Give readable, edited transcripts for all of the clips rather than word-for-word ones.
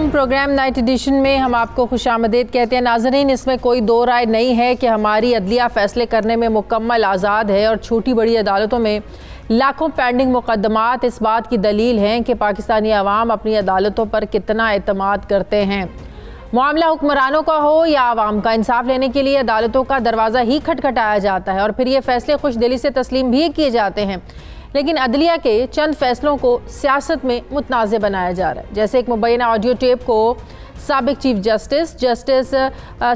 नाज़रीन, programme night addition में हम आपको खुशामदीद कहते हैं। नाज़रीन, इसमें कोई दो राय नहीं है कि हमारी अदलिया फ़ैसले करने में मुकम्मल आज़ाद है और छोटी बड़ी अदालतों में लाखों पेंडिंग मुकदमात इस बात की दलील हैं कि पाकिस्तानी अवाम अपनी अदालतों पर कितना एतमाद करते हैं। मामला हुक्मरानों का हो या आवाम का, इंसाफ लेने के लिए अदालतों का दरवाज़ा ही खटखटाया जाता है और फिर ये फ़ैसले खुश दिली से तस्लीम भी किए जाते हैं। लेकिन अदलिया के चंद फैसलों को सियासत में मुतनाज़ बनाया जा रहा है। जैसे एक मुबैना ऑडियो टेप को साबिक चीफ जस्टिस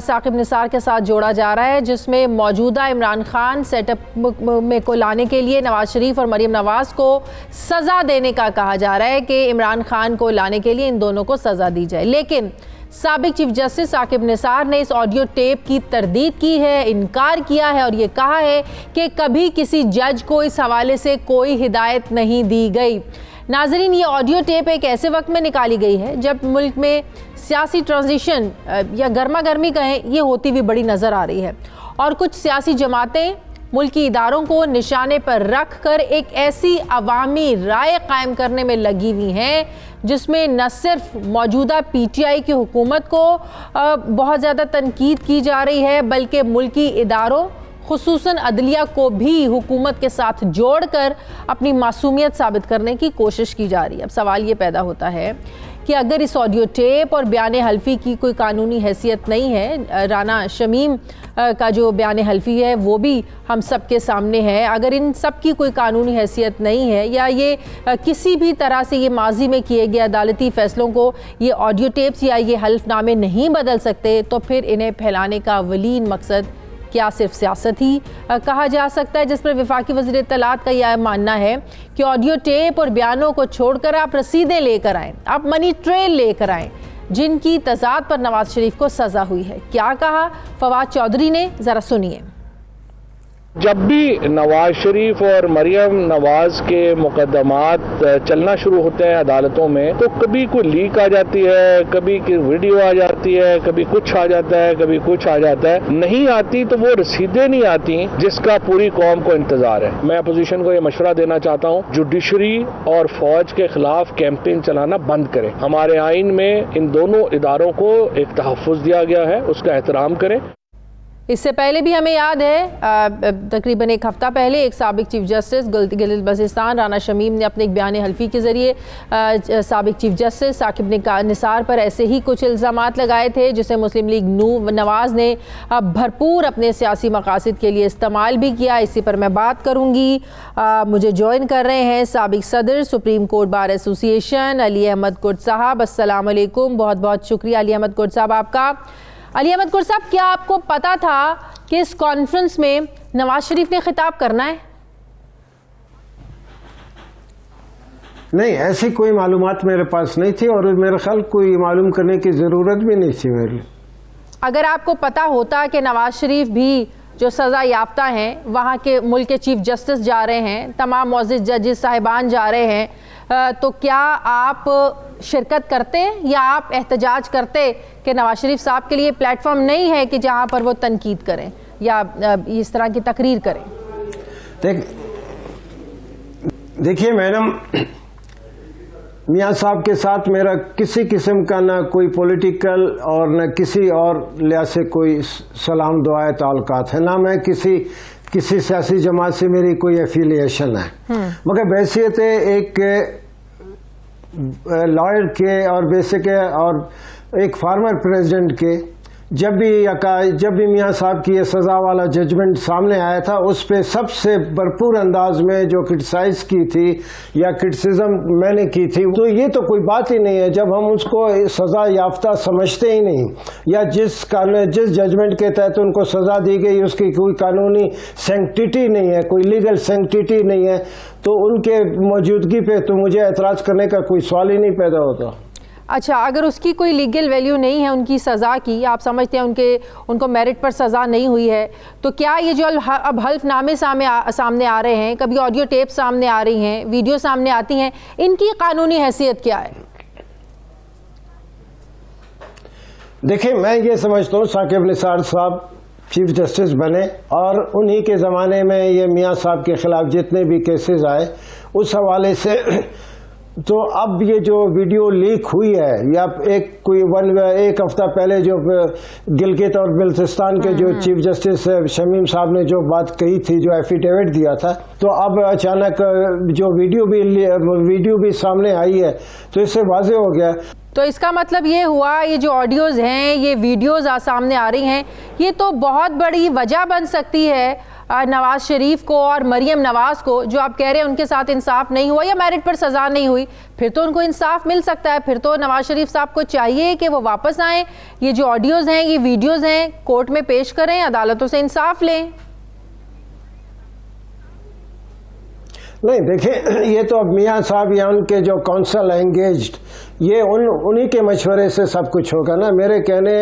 साकिब निसार के साथ जोड़ा जा रहा है, जिसमें मौजूदा इमरान खान सेटअप में को लाने के लिए नवाज शरीफ और मरीम नवाज़ को सज़ा देने का कहा जा रहा है कि इमरान खान को लाने के लिए इन दोनों को सज़ा दी जाए। लेकिन साबिक चीफ जस्टिस साकिब निसार ने इस ऑडियो टेप की तरदीद की है, इनकार किया है और ये कहा है कि कभी किसी जज को इस हवाले से कोई हिदायत नहीं दी गई। नाज़रीन, ये ऑडियो टेप एक ऐसे वक्त में निकाली गई है जब मुल्क में सियासी ट्रांजिशन या गर्मा गर्मी कहें, ये होती हुई बड़ी नज़र आ रही है और कुछ सियासी जमातें मुल्की इदारों को निशाने पर रख कर एक ऐसी अवामी राय कायम करने में लगी हुई हैं जिसमें न सिर्फ मौजूदा PTI की हुकूमत को बहुत ज़्यादा तनकीद की जा रही है, बल्कि मुल्की इदारों खुसूसन अदलिया को भी हुकूमत के साथ जोड़कर अपनी मासूमियत साबित करने की कोशिश की जा रही है। अब सवाल ये पैदा होता है कि अगर इस ऑडियो टेप और बयान हल्फी की कोई कानूनी हैसियत नहीं है, राना शमीम का जो बयान हल्फी है वो भी हम सब के सामने है, अगर इन सब की कोई कानूनी हैसियत नहीं है या ये किसी भी तरह से ये माजी में किए गए अदालती फ़ैसलों को ये ऑडियो टेप्स या ये हल्फनामे नहीं बदल सकते, तो फिर इन्हें फैलाने का अवलीन मकसद क्या सिर्फ सियासत ही कहा जा सकता है, जिस पर वफाकी वज़ीर इत्तलात का यह मानना है कि ऑडियो टेप और बयानों को छोड़कर आप रसीदें लेकर आएँ, आप मनी ट्रेल लेकर आएँ जिनकी तज़ाद पर नवाज शरीफ को सज़ा हुई है। क्या कहा फवाद चौधरी ने, ज़रा सुनिए। जब भी नवाज शरीफ और मरियम नवाज के मुकदमात चलना शुरू होते हैं अदालतों में, तो कभी कोई लीक आ जाती है, कभी की वीडियो आ जाती है, कभी कुछ आ जाता है, कभी कुछ आ जाता है, नहीं आती तो वो रसीदें नहीं आती जिसका पूरी कौम को इंतजार है। मैं अपोजिशन को ये मशवरा देना चाहता हूँ, जुडिशरी और फौज के खिलाफ कैंपेन चलाना बंद करें। हमारे आइन में इन दोनों इदारों को एक तहफ़्फ़ुज़ दिया गया है, उसका एहतराम करें। इससे पहले भी हमें याद है तकरीबन एक हफ़्ता पहले एक साबिक चीफ जस्टिस गिलगित बल्तिस्तान राना शमीम ने अपने एक बयान हल्फी के ज़रिए साबिक चीफ जस्टिस साकिब निसार पर ऐसे ही कुछ इल्ज़ामात लगाए थे, जिसे मुस्लिम लीग नवाज़ ने भरपूर अपने सियासी मकासद के लिए इस्तेमाल भी किया। इसी पर मैं बात करूँगी। मुझे ज्वाइन कर रहे हैं साबिक सदर supreme court bar association Ali Ahmad Kurd sahab. अस्सलाम वालेकुम, बहुत बहुत शुक्रिया अली अहमद कुर्द साहब आपका। अली अहमद कुर्द साहब, क्या आपको पता था कि इस कॉन्फ्रेंस में नवाज शरीफ ने खिताब करना है? नहीं, ऐसी कोई मालूमात मेरे पास नहीं थी और मेरे ख्याल कोई मालूम करने की ज़रूरत भी नहीं थी मेरे लिए। अगर आपको पता होता कि नवाज शरीफ भी जो सज़ा याफ्ता हैं, वहाँ के मुल्क के चीफ जस्टिस जा रहे हैं, तमाम मुअज़्ज़िज़ जजेस साहिबान जा रहे हैं, तो क्या आप शिरकत करते या आप एहतजाज करते कि नवाज शरीफ साहब के लिए प्लेटफॉर्म नहीं है कि जहाँ पर वो तनकीद करें या इस तरह की तकरीर करें? देखिए मैडम, मियाँ साहब के साथ मेरा किसी किस्म का ना कोई पॉलिटिकल और न किसी और लिहाज से कोई सलाम दुआ ताल्लुकात है, ना मैं किसी सियासी जमात से मेरी कोई एफिलिएशन है, मगर हैसियत एक लॉयर के और बेसिक और एक फार्मर प्रेसिडेंट के, जब भी मियाँ साहब की ये सज़ा वाला जजमेंट सामने आया था, उस पे सबसे भरपूर अंदाज में जो क्रिटिसाइज की थी या क्रिटिसिज्म मैंने की थी, तो ये तो कोई बात ही नहीं है जब हम उसको सज़ा याफ्ता समझते ही नहीं, या जिस जजमेंट के तहत उनको सज़ा दी गई उसकी कोई कानूनी सैंक्टिटी नहीं है, कोई लीगल सैंक्टिटी नहीं है, तो उनके मौजूदगी पे तो मुझे एतराज़ करने का कोई सवाल ही नहीं पैदा होता। अच्छा, अगर उसकी कोई लीगल वैल्यू नहीं है उनकी सज़ा की, आप समझते हैं उनको मेरिट पर सज़ा नहीं हुई है, तो क्या ये जो अब हल्फनामे सामने आ रहे हैं, कभी ऑडियो टेप सामने आ रही हैं, वीडियो सामने आती हैं, इनकी कानूनी हैसियत क्या है? देखिए, मैं ये समझता हूँ साकिब निसार साहब चीफ जस्टिस बने और उन्हीं के ज़माने में ये मियाँ साहब के ख़िलाफ़ जितने भी केसेस आए, उस हवाले से तो अब ये जो वीडियो लीक हुई है या एक हफ्ता पहले जो गिलगित और बिल्तिस्तान के जो चीफ जस्टिस शमीम साहब ने जो बात कही थी, जो एफिडेविट दिया था, तो अब अचानक जो वीडियो भी सामने आई है, तो इससे वाज़ेह हो गया। तो इसका मतलब ये हुआ, ये जो ऑडियोज़ हैं, ये वीडियोज़ सामने आ रही हैं, ये तो बहुत बड़ी वजह बन सकती है नवाज शरीफ को और मरियम नवाज को, जो आप कह रहे हैं उनके साथ इंसाफ नहीं हुआ या मेरिट पर सज़ा नहीं हुई। फिर तो उनको इंसाफ मिल सकता है, फिर तो नवाज शरीफ साहब को चाहिए कि वो वापस आएँ, ये जो ऑडियोज़ हैं, ये वीडियोज़ हैं, कोर्ट में पेश करें, अदालतों से इंसाफ लें। नहीं, देखिए, ये तो अब मियाँ साहब या उनके जो काउंसिल एंगेज्ड, ये उन्हीं के मशवरे से सब कुछ होगा ना। मेरे कहने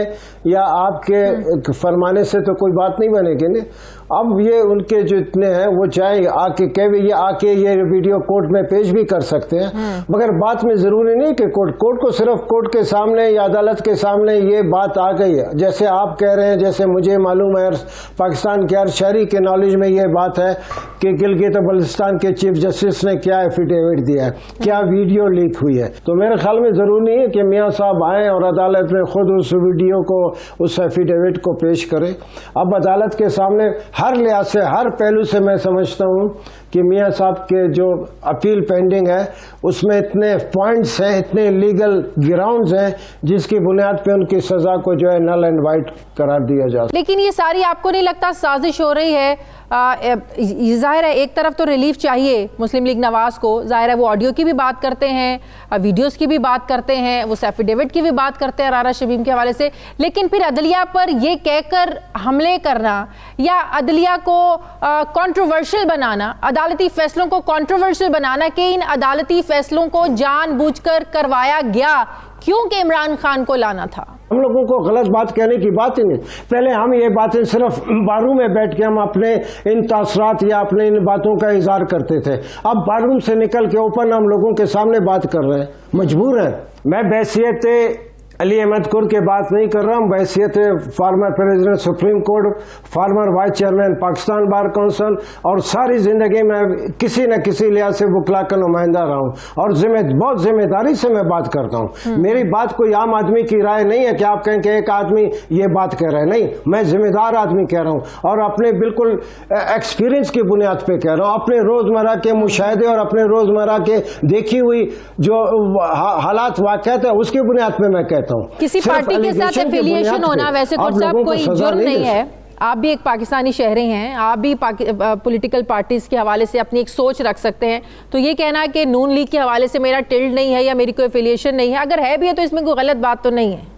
या आपके फरमाने से तो कोई बात नहीं बनेगी ना। अब ये उनके जो इतने हैं, वो चाहे आके ये वीडियो कोर्ट में पेश भी कर सकते हैं, मगर बात में जरूरी नहीं कि कोर्ट को सिर्फ कोर्ट के सामने या अदालत के सामने ये बात आ गई है। जैसे आप कह रहे हैं, जैसे मुझे मालूम है, पाकिस्तान के हर शहरी के नॉलेज में ये बात है कि गिलगित और बल्तिस्तान के चीफ जस्टिस ने क्या एफिडेविट दिया है, क्या वीडियो लीक हुई है। तो मेरे ख्याल में जरूरी नहीं है कि मियाँ साहब आए और अदालत में खुद उस वीडियो को, उस एफिडेविट को पेश करें। अब अदालत के सामने हर लिहाज से, हर पहलू से मैं समझता हूँ कि मियाँ साहब के जो अपील पेंडिंग है, उसमें इतने पॉइंट्स हैं, इतने लीगल ग्राउंड्स हैं, जिसकी बुनियाद पे उनकी सजा को जो है नल एंड वाइट करार दिया जा। लेकिन ये सारी आपको नहीं लगता साजिश हो रही है? जाहिर है एक तरफ तो रिलीफ चाहिए मुस्लिम लीग नवाज को, जाहिर है वो ऑडियो की भी बात करते हैं, वीडियोस की भी बात करते हैं, वो एफिडेविट की भी बात करते हैं रारा शमीम के हवाले से, लेकिन फिर अदलिया पर ये कहकर हमले करना या अदलिया को कंट्रोवर्शियल बनाना, अदालती फैसलों को कंट्रोवर्शियल बनाना कि इन अदालती फैसलों को जानबूझकर करवाया गया, क्योंकि इमरान खान को लाना था। हम लोगों को गलत बात कहने की बात ही नहीं। पहले हम ये बातें सिर्फ बारूम में बैठ के हम अपने इन तासरात या अपने इन बातों का इजहार करते थे। अब बारूम से निकल के ओपन हम लोगों के सामने बात कर रहे हैं, मजबूर हैं। मैं बैसियत अली अहमद कुर की बात नहीं कर रहा हूँ, बैसियत former president supreme court, former vice chairman Pakistan bar council, और सारी जिंदगी में किसी न किसी लिहाज से वकला का नुमाइंदा रहा हूँ और बहुत जिम्मेदारी से मैं बात करता हूँ। मेरी बात कोई आम आदमी की राय नहीं है कि आप कहें कि एक आदमी ये बात कह रहा है, नहीं, मैं जिम्मेदार आदमी कह रहा हूँ और अपने बिल्कुल एक्सपीरियंस की बुनियाद पर कह रहा हूँ, अपने रोजमर्रा के मुशाहदे और अपने रोजमर्रा के देखी हुई जो हालात वाक़यात है उसकी बुनियाद पर मैं कहता हूँ। किसी पार्टी के साथ एफिलिएशन होना वैसे कुछ साहब कोई जुर्म नहीं है। आप भी एक पाकिस्तानी शहरी हैं, आप भी पॉलिटिकल पार्टीज के हवाले से अपनी एक सोच रख सकते हैं। तो ये कहना कि नून लीग के हवाले से मेरा टिल्ड नहीं है या मेरी कोई एफिलिएशन नहीं है, अगर है भी है तो इसमें कोई गलत बात तो नहीं है।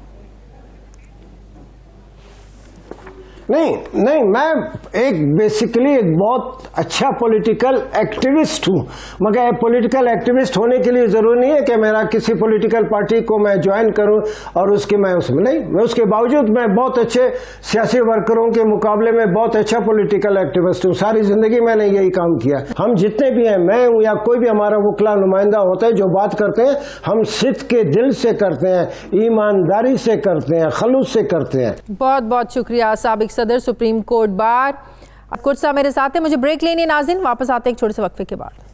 नहीं, मैं बेसिकली एक बहुत अच्छा पॉलिटिकल एक्टिविस्ट हूँ, मगर पॉलिटिकल एक्टिविस्ट होने के लिए जरूरी नहीं है कि मेरा किसी पॉलिटिकल पार्टी को मैं ज्वाइन करूँ और उसके मैं उसमें नहीं, मैं उसके बावजूद मैं बहुत अच्छे सियासी वर्करों के मुकाबले में बहुत अच्छा पॉलिटिकल एक्टिविस्ट हूँ। सारी जिंदगी मैंने यही काम किया। हम जितने भी हैं, मैं हूँ या कोई भी हमारा वकला नुमाइंदा होता है, जो बात करते हैं हम सिद्ध के दिल से करते हैं, ईमानदारी से करते हैं, खलूस से करते हैं। बहुत बहुत शुक्रिया साबिक सदर सुप्रीम कोर्ट बार कुर्ट साहब मेरे साथ है। मुझे ब्रेक लेनी है नाज़रीन, वापस आते हैं एक छोटे से वक्फे के बाद।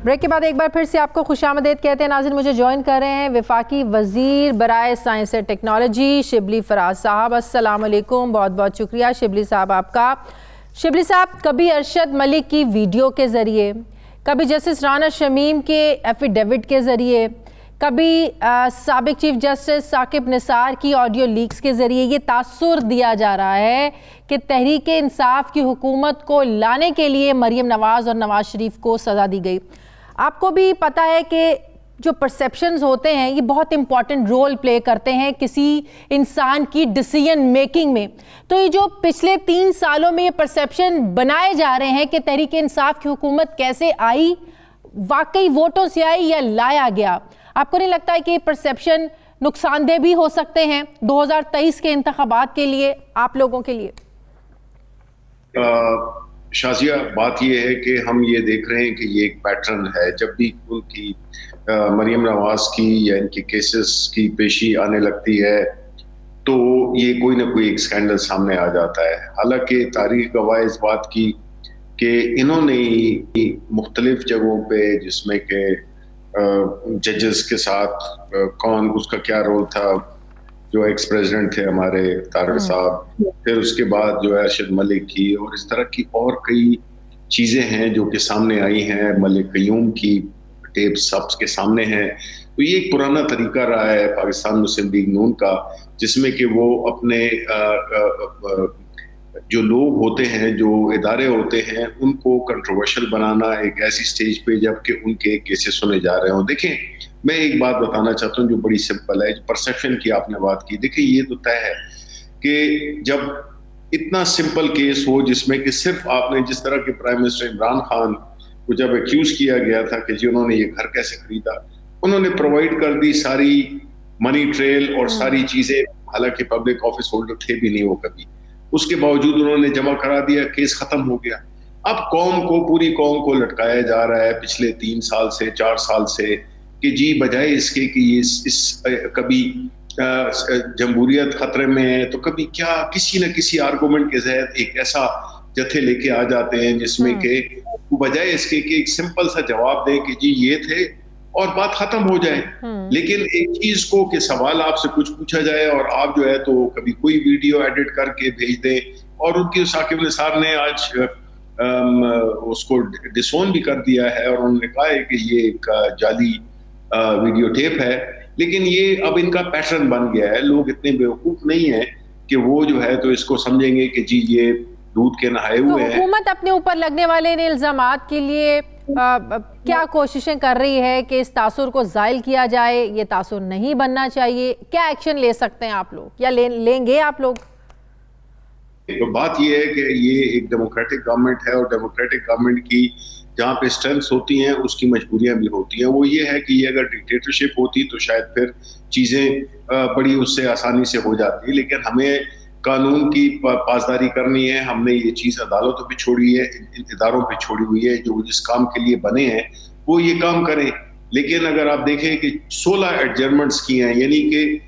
ब्रेक के बाद एक बार फिर से आपको खुशामदीद कहते हैं नाज़रीन। मुझे ज्वाइन कर रहे हैं वफाकी वज़ीर बराए science and technology Shibli Faraz साहब। अस्सलाम वालेकुम, बहुत बहुत शुक्रिया शिबली साहब आपका। शिबली साहब, कभी अरशद मलिक की वीडियो के ज़रिए, कभी जस्टिस राना शमीम के एफिडेविट के ज़रिए, कभी साबिक चीफ जस्टिस साकिब निसार की ऑडियो लीक्स के ज़रिए ये तासुर दिया जा रहा है कि तहरीक इंसाफ की हुकूमत को लाने के लिए मरियम नवाज़ और नवाज शरीफ को सज़ा दी गई। आपको भी पता है कि जो परसेप्शंस होते हैं ये बहुत इंपॉर्टेंट रोल प्ले करते हैं किसी इंसान की डिसीजन मेकिंग में। तो ये जो पिछले 3 सालों में ये परसेप्शन बनाए जा रहे हैं कि तहरीक इंसाफ की हुकूमत कैसे आई, वाकई वोटों से आई या लाया गया, आपको नहीं लगता है कि ये परसेप्शन नुकसानदेह भी हो सकते हैं 2023 के इंतखाबात के लिए आप लोगों के लिए? शाजिया, बात ये है कि हम ये देख रहे हैं कि ये एक पैटर्न है। जब भी उनकी मरियम नवाज की या इनके केसेस की पेशी आने लगती है तो ये कोई ना कोई एक स्कैंडल सामने आ जाता है। हालांकि तारीख गवाह इस बात की कि इन्होंने मुख्तलिफ जगहों पे, जिसमें के जजेस के साथ कौन उसका क्या रोल था, जो एक्स प्रेसिडेंट थे हमारे तारड़ साहब, फिर उसके बाद जो है अरशद मलिक की, और इस तरह की और कई चीज़ें हैं जो कि सामने आई हैं। मलिक कयूम की टेप सबके सामने हैं। तो ये एक पुराना तरीका रहा है पाकिस्तान मुस्लिम लीग नून का, जिसमें कि वो अपने जो लोग होते हैं, जो इदारे होते हैं, उनको कंट्रोवर्शियल बनाना एक ऐसी स्टेज पे जबकि उनके केसेस सुने जा रहे हों। देखें, मैं एक बात बताना चाहता हूँ जो बड़ी सिंपल है। परसेप्शन की आपने बात की, देखिए ये तो तय है कि जब इतना सिंपल केस हो जिसमें कि सिर्फ आपने, जिस तरह के प्राइम मिनिस्टर इमरान खान को जब एक्यूज किया गया था कि जी उन्होंने ये घर कैसे खरीदा, उन्होंने प्रोवाइड कर दी सारी मनी ट्रेल और सारी चीजें, हालांकि पब्लिक ऑफिस होल्डर थे भी नहीं वो कभी, उसके बावजूद उन्होंने जमा करा दिया, केस खत्म हो गया। अब कौम को, पूरी कौम को लटकाया जा रहा है पिछले 3 साल से, 4 साल से, कि जी बजाय इसके कि ये कभी जमहूरियत खतरे में है तो कभी क्या किसी न किसी आर्गुमेंट के तहत एक ऐसा जत्थे लेके आ जाते हैं जिसमें के बजाय इसके कि एक सिंपल सा जवाब दें कि जी ये थे और बात खत्म हो जाए। लेकिन एक चीज को कि सवाल आपसे कुछ पूछा जाए और आप जो है तो कभी कोई वीडियो एडिट करके भेज दें, और उनकी साकिब निसार ने आज उसको डिसोन भी कर दिया है और उन्होंने कहा है कि ये एक जाली वीडियो टेप है। लेकिन ये अब इनका पैटर्न बन गया है। लोग इतने बेवकूफ नहीं है कि वो जो है तो इसको समझेंगे कि जी ये दूध के नहाए हुए हैं। हुकूमत अपने ऊपर लगने वाले इन इल्जामात के लिए क्या कोशिशें कर रही है कि इस तासुर को ज़ाइल किया जाए? ये तासुर नहीं बनना चाहिए। क्या एक्शन ले सकते हैं आप लोग या लेंगे आप लोग? तो बात ये है कि ये एक डेमोक्रेटिक गवर्नमेंट है और डेमोक्रेटिक गवर्नमेंट की जहाँ पे स्ट्रेंथ्स होती हैं उसकी मजबूरियां भी होती हैं। वो ये है कि ये अगर डिक्टेटरशिप होती तो शायद फिर चीज़ें बड़ी उससे आसानी से हो जाती, लेकिन हमें कानून की पासदारी करनी है। हमने ये चीज़ अदालतों पे छोड़ी है, इदारों पे छोड़ी हुई है, जो जिस काम के लिए बने हैं वो ये काम करें। लेकिन अगर आप देखें कि 16 एडजर्नमेंट्स की हैं, यानी कि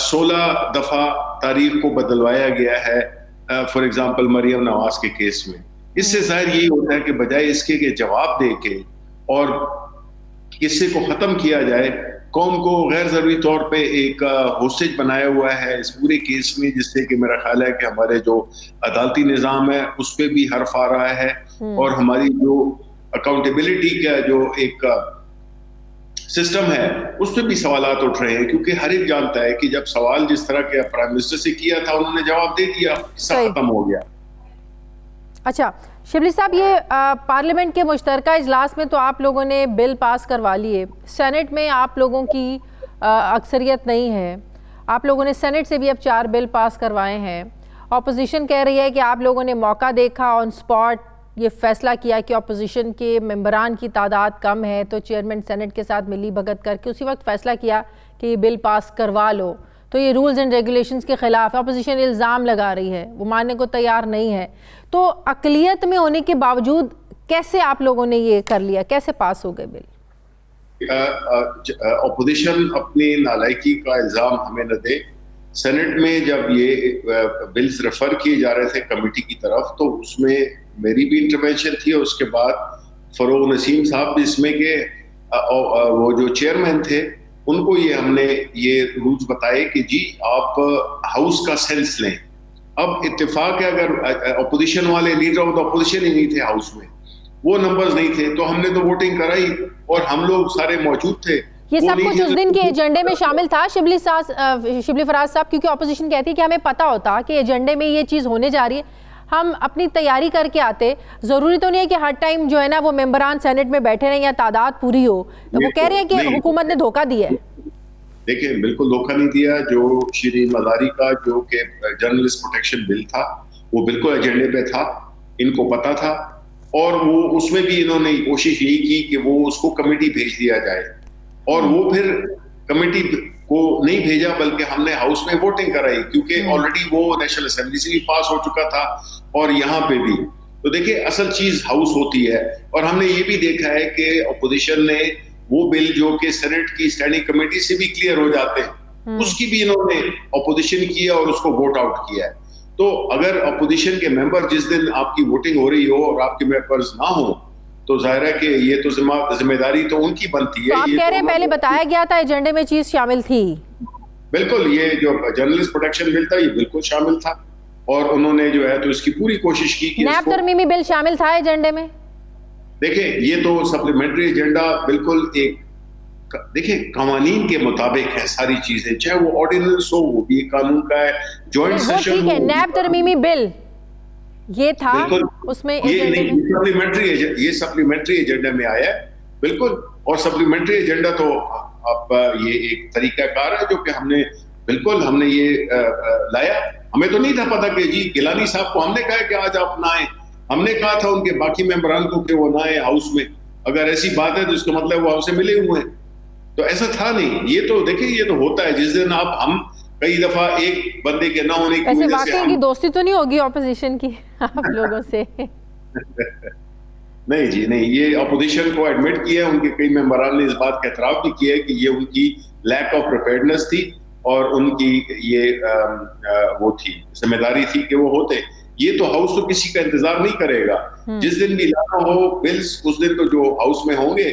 16 दफ़ा तारीख को बदलवाया गया है फॉर एग्जांपल मरियम नवाज के केस में। इससे जाहिर यही होता है कि बजाय इसके कि जवाब दे के और किस्से को ख़त्म किया जाए, कौम को गैर ज़रूरी तौर पे एक होस्टेज बनाया हुआ है इस पूरे केस में, जिससे कि मेरा ख्याल है कि हमारे जो अदालती निज़ाम है उस पर भी हर्फ आ रहा है और हमारी जो अकाउंटेबिलिटी का जो एक सिस्टम है उस पर भी सवालात उठ रहे हैं, क्योंकि हर एक जानता है कि जब सवाल जिस तरह के प्राइम मिनिस्टर से किया था उन्होंने जवाब दे दिया, सब खत्म हो गया। अच्छा शिबली साहब, ये पार्लियामेंट के मुश्तरका इजलास में तो आप लोगों ने बिल पास करवा लिए, सेनेट में आप लोगों की अक्सरियत नहीं है, आप लोगों ने सेनेट से भी अब 4 बिल पास करवाए हैं। अपोजिशन कह रही है कि आप लोगों ने मौका देखा, ऑन स्पॉट ये फैसला किया कि अपोजिशन के मेंबरान की तादाद कम है तो चेयरमैन सेनेट के साथ मिली भगत करके उसी वक्त फैसला किया कि ये बिल पास करवा लो। तो ये रूल्स एंड रेगुलेशंस के खिलाफ अपोजिशन इल्ज़ाम लगा रही है, वो मानने को तैयार नहीं है। तो अक़लियत में होने के बावजूद कैसे आप लोगों ने ये कर लिया, कैसे पास हो गए बिल? अपोजिशन अपनी नालायकी का इल्ज़ाम हमें न दे। सेनेट में जब ये बिल्स रेफर किए जा रहे थे कमेटी की तरफ तो उसमें मेरी भी इंटरवेंशन थी और उसके बाद फरोग नसीम साहब भी इसमें के वो जो चेयरमैन थे उनको ये हमने ये रूल्स बताए कि जी आप हाउस का सेंस लें। अब इत्तेफाक है अगर अपोजिशन वाले लीडर ऑफ द अपोजिशन ही नहीं थे हाउस में, वो नंबर्स नहीं थे, तो हमने तो वोटिंग कराई और हम लोग सारे मौजूद थे। ये सब कुछ उस दिन के एजेंडे में शामिल था शिबली फराज साहब, क्योंकि अपोजिशन कहती है कि हमें पता होता कि एजेंडे में ये चीज़ होने जा रही है, हम अपनी तैयारी करके आते। ज़रूरी तो नहीं है कि हर टाइम जो है ना वो मेंबरान सेनेट में बैठे रहें या तादाद पूरी हो। वो कह रहे हैं कि हुकूमत ने धोखा दिया है। देखिए, बिल्कुल धोखा नहीं दिया। जो श्री मज़ारी का जो कि जर्नलिस्ट प्रोटेक्शन बिल था वो बिल्कुल एजेंडे पे था, इनको पता था, और वो उसमें भी इन्होंने कोशिश यही की कि वो उसको कमेटी भेज दिया जाए और वो फिर कमेटी को नहीं भेजा, बल्कि हमने हाउस में वोटिंग कराई, क्योंकि ऑलरेडी वो नेशनल असेंबली से भी पास हो चुका था और यहाँ पे भी। तो देखिए, असल चीज हाउस होती है। और हमने ये भी देखा है कि अपोजिशन ने वो बिल जो कि सेनेट की स्टैंडिंग कमेटी से भी क्लियर हो जाते हैं, उसकी भी इन्होंने अपोजिशन किया और उसको वोट आउट किया है। तो अगर अपोजिशन के मेंबर जिस दिन आपकी वोटिंग हो रही हो और आपके मेंबर्स ना हो, तो जाहिर है कि ये तो जिम्मेदारी तो उनकी बनती है। तो आप कह रहे हैं पहले बताया गया था एजेंडे में चीज शामिल थी? बिल्कुल, ये जो जर्नलिस्ट प्रोटेक्शन बिल था ये बिल्कुल शामिल था और उन्होंने जो है तो इसकी पूरी कोशिश की कि नैब तरमीमी बिल शामिल था एजेंडे में? देखिए, ये तो सप्लीमेंट्री एजेंडा बिल्कुल एक, देखिए कवानीन के मुताबिक है सारी चीजें, चाहे वो ऑर्डिनेंस हो, वो भी कानून का है, जॉइंट सेशन ठीक है। नैब तरमीमी बिल ये था, उसमें ये सप्लीमेंट्री एजेंडा में आया है, बिल्कुल। और सप्लीमेंट्री एजेंडा तो अब ये एक तरीकाकार है जो कि हमने ये लाया। हमें तो नहीं था पता कि जी गिलानी साहब को हमने कहा कि आज आप ना आए, हमने कहा था उनके बाकी मेंबरान को कि वो ना आए हाउस में। अगर ऐसी बात है तो इसका मतलब वो हमसे मिले हुए हैं, तो ऐसा था नहीं। ये तो देखिए, ये तो होता है जिस दिन हम कई दफा एक बंदे के ना होने की वजह से की दोस्ती तो नहीं होगी ऑपोजिशन की आप लोगों से? नहीं जी, नहीं, ये अपोजिशन को एडमिट किया है, उनके कई मेंबरान ने इस बात का एतराफ भी किया है कि ये उनकी लैक ऑफ प्रिपेयर्डनेस थी और उनकी ये वो थी, जिम्मेदारी थी कि वो होते। ये तो हाउस तो किसी का इंतजार नहीं करेगा, जिस दिन भी लाना हो बिल्स, उस दिन तो जो हाउस में होंगे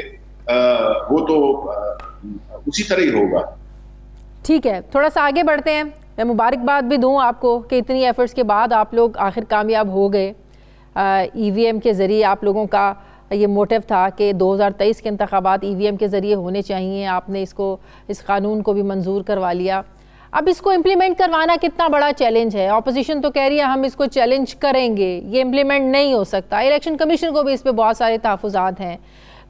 वो तो उसी तरह ही होगा। ठीक है, थोड़ा सा आगे बढ़ते हैं। मैं मुबारकबाद भी दूं आपको कि इतनी एफर्ट्स के बाद आप लोग आखिर कामयाब हो गए। ईवीएम के ज़रिए आप लोगों का ये मोटिव था कि 2023 के इंतखाबात ईवीएम के ज़रिए होने चाहिए। आपने इस कानून को भी मंजूर करवा लिया। अब इसको इम्प्लीमेंट करवाना कितना बड़ा चैलेंज है? ऑपोजिशन तो कह रही है हम इसको चैलेंज करेंगे, ये इम्प्लीमेंट नहीं हो सकता। इलेक्शन कमीशन को भी इस पर बहुत सारे तहफ़्फ़ुज़ात हैं।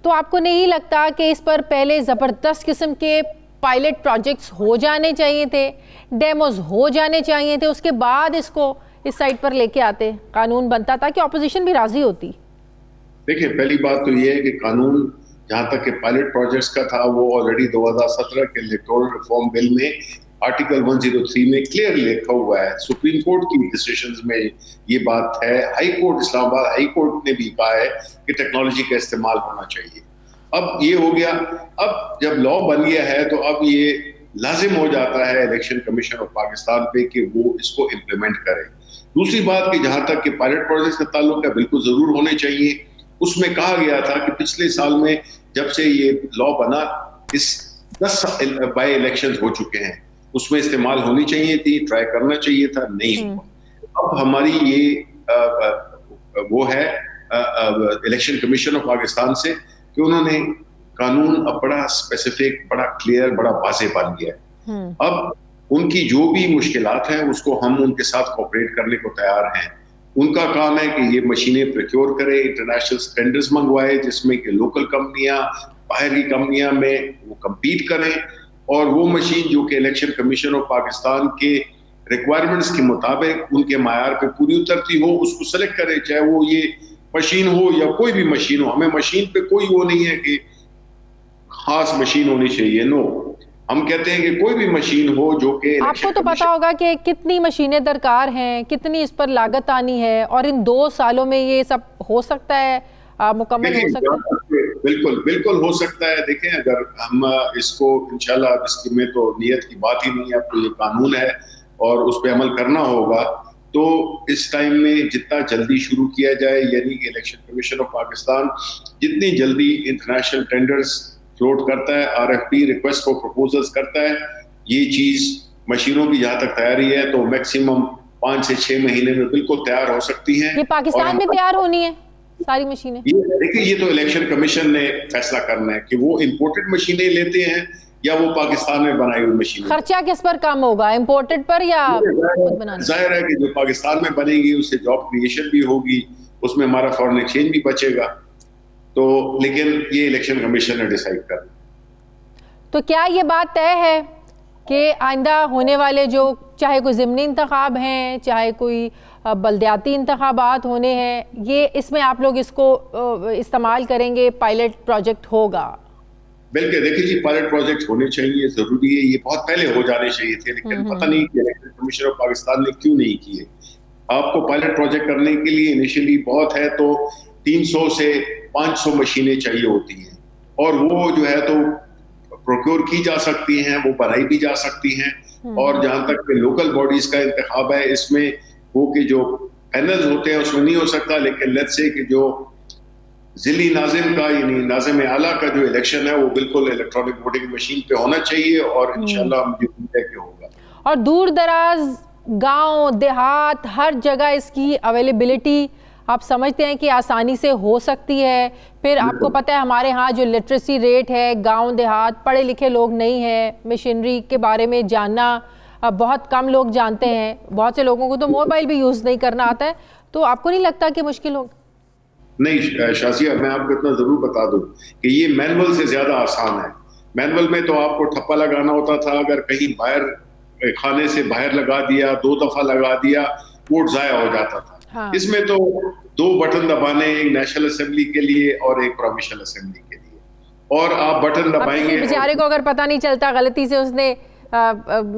तो आपको नहीं लगता कि इस पर पहले ज़बरदस्त किस्म के पायलट प्रोजेक्ट्स हो जाने चाहिए थे, डेमोज हो जाने चाहिए थे, उसके बाद इसको इस साइड पर लेके आते, कानून बनता, ताकि ऑपोजिशन भी राजी होती? देखिए, पहली बात तो ये है कि कानून जहां तक के पायलट प्रोजेक्ट्स का था, वो ऑलरेडी 2017 के इलेक्टोरल रिफॉर्म बिल में आर्टिकल 103 में क्लियर लिखा हुआ है। सुप्रीम कोर्ट की डिसीजंस में ये बात है। High court, Islamabad high court ने भी कहा है कि टेक्नोलॉजी का इस्तेमाल होना चाहिए। अब ये हो गया, अब जब लॉ बन गया है तो अब ये लाजिम हो जाता है इलेक्शन कमीशन ऑफ पाकिस्तान पे कि वो इसको इम्प्लीमेंट करे। दूसरी बात कि जहां तक कि पायलट प्रोजेक्ट का ताल्लुक है, बिल्कुल जरूर होने चाहिए। उसमें कहा गया था कि पिछले साल में जब से ये लॉ बना, इस 10 बाय इलेक्शंस हो चुके हैं, उसमें इस्तेमाल होनी चाहिए थी, ट्राई करना चाहिए था, नहीं हुआ। अब हमारी ये वो है इलेक्शन कमीशन ऑफ पाकिस्तान से कि उन्होंने कानून अब बड़ा स्पेसिफिक, बड़ा क्लियर, बड़ा वाज़ेह बन गया है। अब उनकी जो भी मुश्किलात हैं उसको हम उनके साथ कोऑपरेट करने को तैयार हैं। उनका काम है कि ये मशीनें प्रोक्योर करे, इंटरनेशनल टेंडर्स मंगवाए जिसमें कि लोकल कंपनियां बाहर की कंपनियां में वो कम्पीट करें, और वो मशीन जो कि इलेक्शन कमीशन ऑफ पाकिस्तान के रिक्वायरमेंट्स के मुताबिक उनके मायार पे पूरी उतरती हो, उसको सेलेक्ट करें। चाहे वो ये मशीन हो या कोई भी मशीन हो, हमें मशीन पे कोई वो नहीं है कि खास मशीन होनी चाहिए, नो। हम कहते हैं कि कोई भी मशीन हो जो कि, आपको तो पता होगा कि कितनी मशीनें दरकार हैं, कितनी इस पर लागत आनी है, और इन 2 सालों में ये सब हो सकता है, मुकम्मल हो सकता है? बिल्कुल बिल्कुल हो सकता है। देखें, अगर हम इसको इंशाल्लाह, इसकी में तो नियत की बात ही नहीं है, तो ये कानून है और उस पर अमल करना होगा। तो इस टाइम में जितना जल्दी शुरू किया जाए, यानी कि इलेक्शन कमीशन ऑफ पाकिस्तान जितनी जल्दी इंटरनेशनल टेंडर्स फ्लोट करता है, RFP रिक्वेस्ट फॉर प्रपोजल्स करता है, ये चीज मशीनों की जहां तक तैयारी है तो मैक्सिमम 5 से 6 महीने में बिल्कुल तैयार हो सकती हैं। ये पाकिस्तान में तैयार होनी है सारी मशीनें? देखिए, ये तो इलेक्शन कमीशन ने फैसला करना है कि वो इंपोर्टेड मशीनें लेते हैं या वो पाकिस्तान में बनाई हुई मशीनें। खर्चा किस पर कम होगा, इंपोर्टेड पर या खुद बनाना? जाहिर है कि जो पाकिस्तान में बनेगी उससे जॉब क्रिएशन भी होगी, उसमें हमारा फॉरेन एक्सचेंज भी बचेगा। तो लेकिन ये इलेक्शन कमीशन ने डिसाइड करना। तो क्या ये बात तय है कि आइंदा होने वाले जो, चाहे कोई ज़िमनी इंतखाब हैं, चाहे कोई बल्दियाती इंतखाबात होने हैं, ये इसमें आप लोग इसको इस्तेमाल करेंगे, पायलट प्रोजेक्ट होगा? बिल्कुल, देखिए जी, पायलट प्रोजेक्ट होने चाहिए, जरूरी है, ये बहुत पहले हो जाने चाहिए थे, लेकिन पता नहीं कि इलेक्शन कमीशन ऑफ पाकिस्तान ने क्यों नहीं किए। आपको पायलट प्रोजेक्ट करने के लिए इनिशियली बहुत है तो 300 से 500 मशीनें चाहिए होती हैं, और वो जो है तो प्रोक्योर की जा सकती हैं, वो बनाई भी जा सकती हैं। और जहां तक कि लोकल बॉडीज का इंतखाब है, इसमें वो कि जो पैनल होते हैं उसमें नहीं हो सकता, लेकिन लेट्स से कि जो जिली नाजिम का यानी नाजिम आला का जो इलेक्शन है वो बिल्कुल इलेक्ट्रॉनिक वोटिंग मशीन पे होना चाहिए, और इंशाल्लाह मुझे उम्मीद है कि होगा। और दूर दराज गांव देहात हर जगह इसकी अवेलेबिलिटी आप समझते हैं कि आसानी से हो सकती है? फिर आपको पता है हमारे यहाँ जो लिटरेसी रेट है, गांव देहात पढ़े लिखे लोग नहीं हैं, मशीनरी के बारे में जानना बहुत कम लोग जानते हैं, बहुत से लोगों को तो मोबाइल भी यूज़ नहीं करना आता है, तो आपको नहीं लगता कि मुश्किल होगा? नहीं शाजिया, मैं आपको इतना जरूर बता दूं कि ये मैनुअल से ज्यादा आसान है। मैनुअल में तो आपको ठप्पा लगाना होता था, अगर कहीं बाहर खाने से बाहर लगा दिया, 2 दफा लगा दिया, वोट जाया हो जाता था। हाँ। इसमें तो 2 बटन दबाने, एक नेशनल असेंबली के लिए और एक प्रोविंशियल असेंबली के लिए, और आप बटन दबाएंगे। बेचारे को अगर पता नहीं चलता, गलती से उसने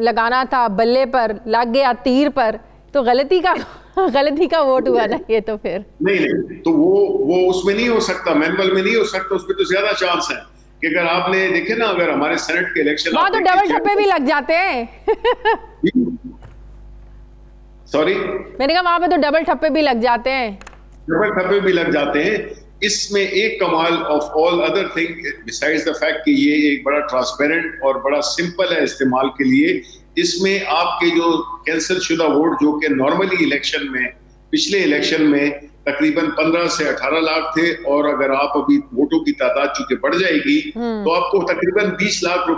लगाना था बल्ले पर, लग गया तीर पर, तो गलती का वोट हुआ ना ये। तो फिर नहीं, तो वो उसमें नहीं हो सकता, मैनुअल में नहीं हो सकता, उसमें तो ज्यादा चांस है कि अगर आपने देखे ना, अगर हमारे सेनेट के इलेक्शन वहां तो डबल ठप्पे भी लग जाते हैं। सॉरी, मैंने कहा वहां पे तो डबल ठप्पे भी लग जाते हैं। डबल ठप्पे भी लग जाते हैं। इसमें एक कमाल of all other thing besides the fact कि ये एक बड़ा ट्रांसपेरेंट और बड़ा सिंपल है इस्तेमाल के लिए। इसमें आपके जो कैंसिल शुदा वोट जो कि नॉर्मली इलेक्शन में, पिछले इलेक्शन में तकरीबन 15 से 18 लाख थे, और अगर आप अभी वोटों की तादाद चूंकि बढ़ जाएगी तो आपको तकरीबन 20 लाख